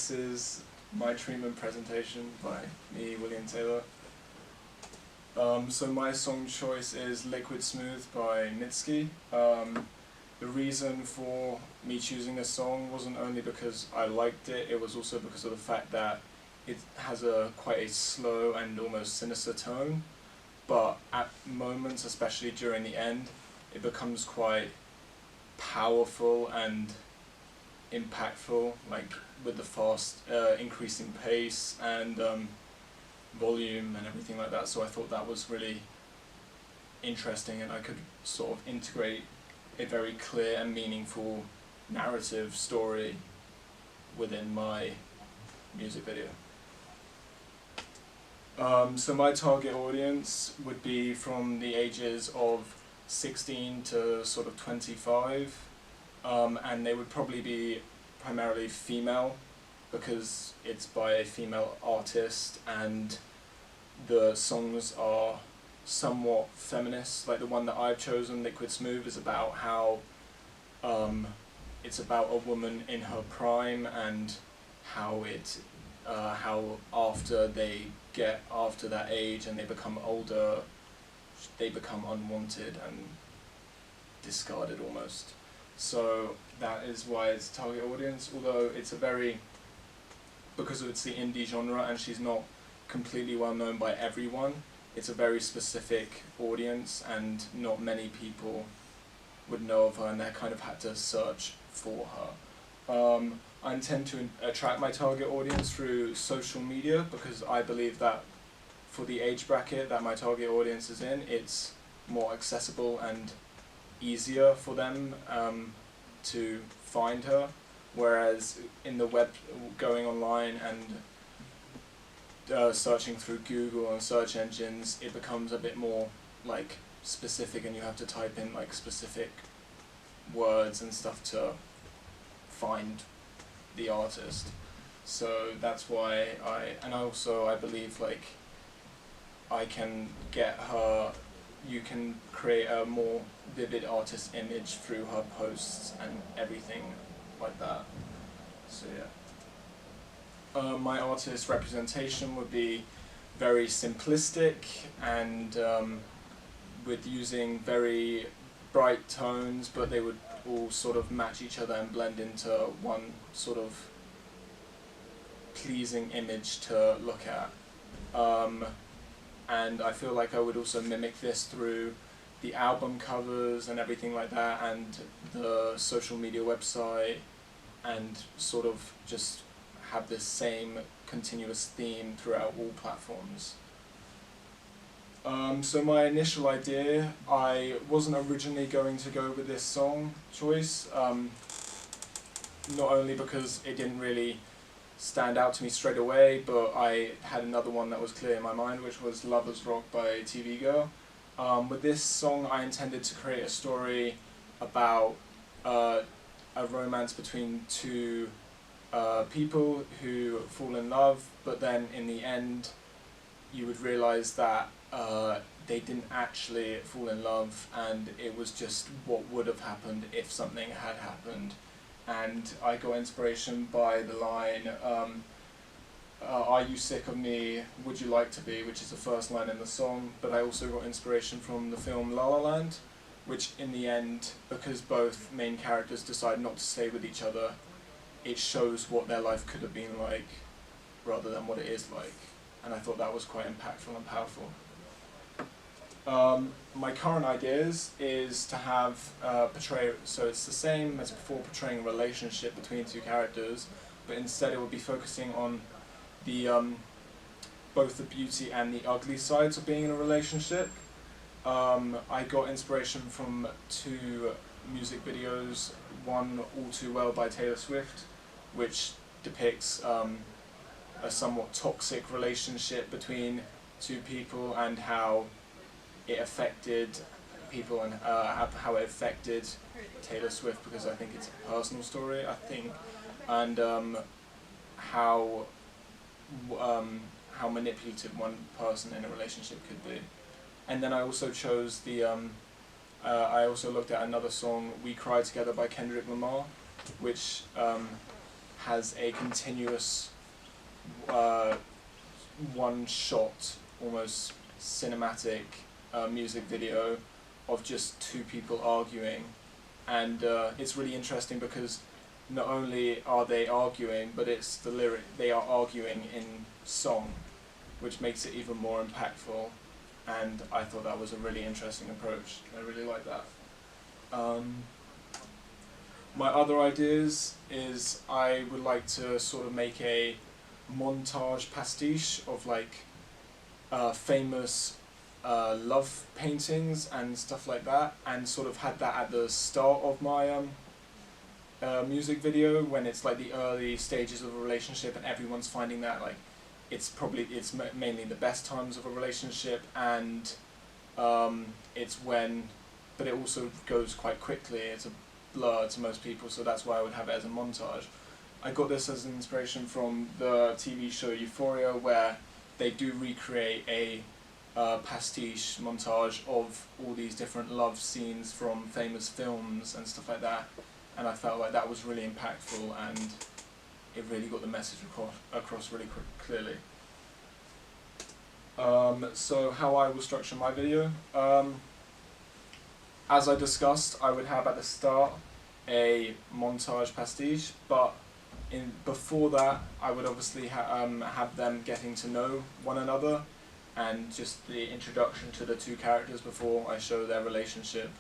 this is my treatment presentation by me, William Tayler. So my song choice is Liquid Smooth by Mitski. The reason for me choosing this song wasn't only because I liked it, it was also because of the fact that it has quite a slow and almost sinister tone, but at moments, especially during the end, it becomes quite powerful and impactful, like with the fast increasing pace and volume and everything like that. So I thought that was really interesting, and I could sort of integrate a very clear and meaningful narrative story within my music video. So my target audience would be from the ages of 16 to sort of 25, and they would probably be primarily female because it's by a female artist and the songs are somewhat feminist. Like the one that I've chosen, Liquid Smooth, is about how it's about a woman in her prime and how after they get after that age and they become older, they become unwanted and discarded almost. So that is why it's a target audience, although it's because it's the indie genre and she's not completely well known by everyone, it's a very specific audience and not many people would know of her, and they kind of had to search for her. I intend to attract my target audience through social media because I believe that for the age bracket that my target audience is in, it's more accessible and easier for them to find her, whereas in the web, going online and searching through Google and search engines, it becomes a bit more like specific and you have to type in like specific words and stuff to find the artist. So that's why I believe like I can get her, you can create a more vivid artist image through her posts and everything like that. So yeah. My artist representation would be very simplistic and with using very bright tones, but they would all sort of match each other and blend into one sort of pleasing image to look at. And I feel like I would also mimic this through the album covers and everything like that, and the social media website, and sort of just have this same continuous theme throughout all platforms. So my initial idea, I wasn't originally going to go with this song choice, not only because it didn't really stand out to me straight away, but I had another one that was clear in my mind, which was Lovers Rock by TV Girl. With this song I intended to create a story about a romance between two people who fall in love, but then in the end you would realise that they didn't actually fall in love and it was just what would have happened if something had happened. And I got inspiration by the line, are you sick of me, would you like to be, which is the first line in the song, but I also got inspiration from the film La La Land, which in the end, because both main characters decide not to stay with each other, it shows what their life could have been like rather than what it is like, and I thought that was quite impactful and powerful. My current ideas is to have so it's the same as before, portraying a relationship between two characters, but instead it would be focusing on the both the beauty and the ugly sides of being in a relationship. I got inspiration from two music videos, one All Too Well by Taylor Swift, which depicts a somewhat toxic relationship between two people and how it affected people and how it affected Taylor Swift, because I think it's a personal story, I think, and how manipulative one person in a relationship could be. And then I also chose I also looked at another song, We Cry Together by Kendrick Lamar, which has a continuous one-shot, almost cinematic music video of just two people arguing, and it's really interesting because not only are they arguing, but it's the lyric, they are arguing in song, which makes it even more impactful, and I thought that was a really interesting approach. I really like that. My other ideas is I would like to sort of make a montage pastiche of like famous love paintings and stuff like that, and sort of had that at the start of my music video, when it's like the early stages of a relationship and everyone's finding that like it's mainly the best times of a relationship, and it's when, but it also goes quite quickly, it's a blur to most people, so that's why I would have it as a montage. I got this as an inspiration from the TV show Euphoria, where they do recreate a pastiche montage of all these different love scenes from famous films and stuff like that, and I felt like that was really impactful and it really got the message across really clearly. So how I will structure my video. As I discussed, I would have at the start a montage pastiche, but before that I would obviously have them getting to know one another, and just the introduction to the two characters before I show their relationship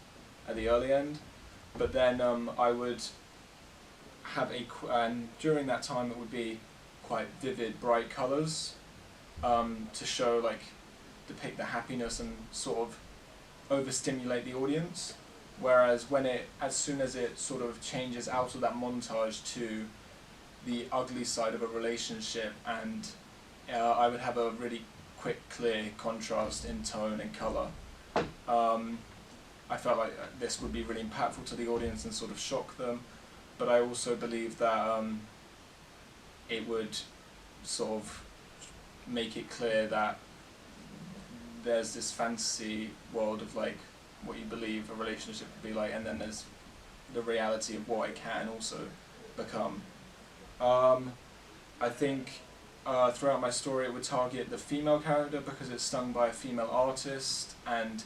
at the early end. But then I would have and during that time it would be quite vivid, bright colours to show, like, depict the happiness and sort of overstimulate the audience. Whereas as soon as it sort of changes out of that montage to the ugly side of a relationship, and I would have a really quick, clear contrast in tone and colour. I felt like this would be really impactful to the audience and sort of shock them, but I also believe that it would sort of make it clear that there's this fantasy world of like what you believe a relationship would be like, and then there's the reality of what it can also become. I think throughout my story it would target the female character because it's sung by a female artist, and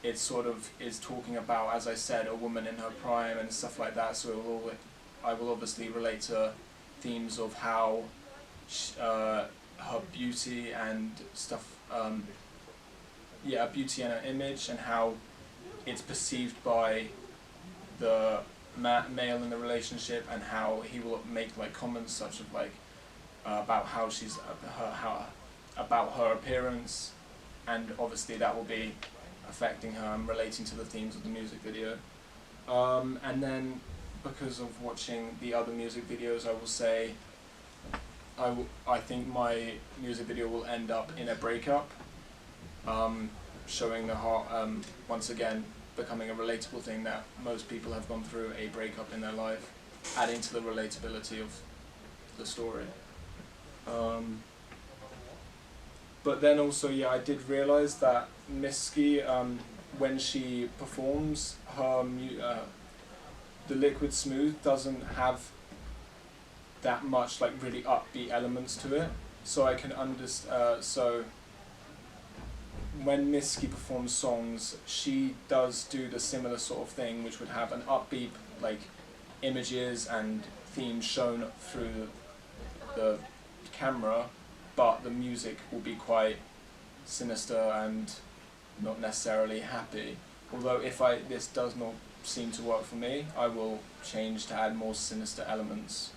it sort of is talking about, as I said, a woman in her prime and stuff like that, so I will obviously relate to themes of how her beauty and stuff, beauty and her image, and how it's perceived by the male in the relationship, and how he will make like comments such as like about how she's about her appearance, and obviously that will be affecting her and relating to the themes of the music video. And then because of watching the other music videos, I will say I think my music video will end up in a breakup, showing the heart, once again becoming a relatable thing that most people have gone through a breakup in their life, adding to the relatability of the story. But then also, yeah, I did realise that Misky, when she performs, her the Liquid Smooth doesn't have that much like really upbeat elements to it. So I can understand. So when Misky performs songs, she does do the similar sort of thing, which would have an upbeat like images and themes shown through the camera, but the music will be quite sinister and not necessarily happy. Although if this does not seem to work for me, I will change to add more sinister elements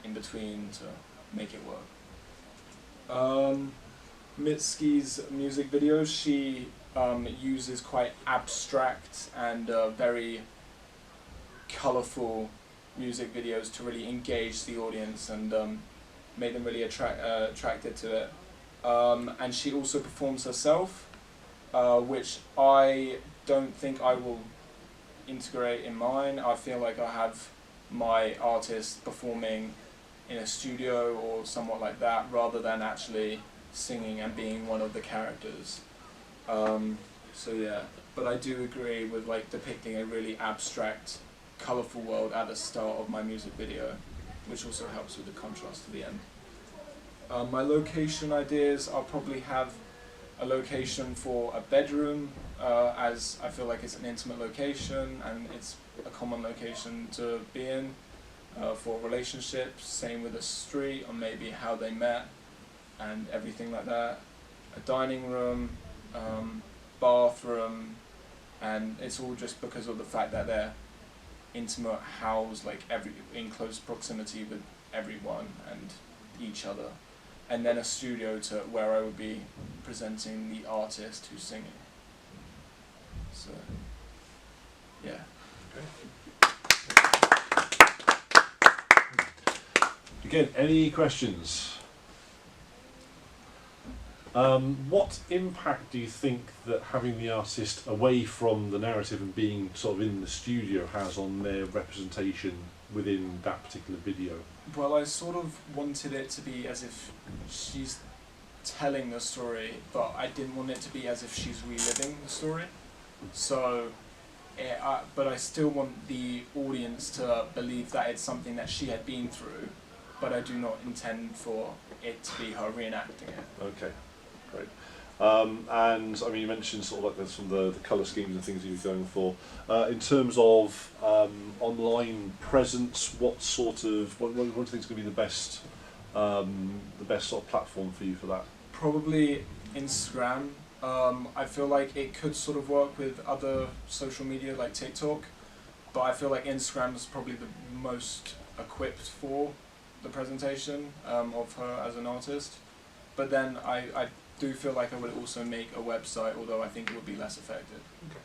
in between to make it work. Mitski's music videos, she uses quite abstract and very colourful music videos to really engage the audience and make them really attracted to it. And she also performs herself, which I don't think I will integrate in mine. I feel like I have my artist performing in a studio or somewhat like that, rather than actually singing and being one of the characters. So yeah, but I do agree with like depicting a really abstract, colourful world at the start of my music video. which also helps with the contrast to the end. My location ideas, I'll probably have a location for a bedroom, as I feel like it's an intimate location and it's a common location to be in. For relationships, same with a street, or maybe how they met and everything like that. A dining room, bathroom, and it's all just because of the fact that they're intimate, housed like in close proximity with everyone and each other. And then a studio to where I would be presenting the artist who's singing. So, yeah. Okay. Again, any questions? What impact do you think that having the artist away from the narrative and being sort of in the studio has on their representation within that particular video? Well, I sort of wanted it to be as if she's telling the story, but I didn't want it to be as if she's reliving the story. So, but I still want the audience to believe that it's something that she had been through, but I do not intend for it to be her reenacting it. Okay, great. And I mean, you mentioned sort of like some of the colour schemes and things you were going for. In terms of online presence, what do you think is going to be the best sort of platform for you for that? Probably Instagram. I feel like it could sort of work with other social media like TikTok, but I feel like Instagram is probably the most equipped for the presentation of her as an artist. But then I do feel like I would also make a website, although I think it would be less effective. Okay.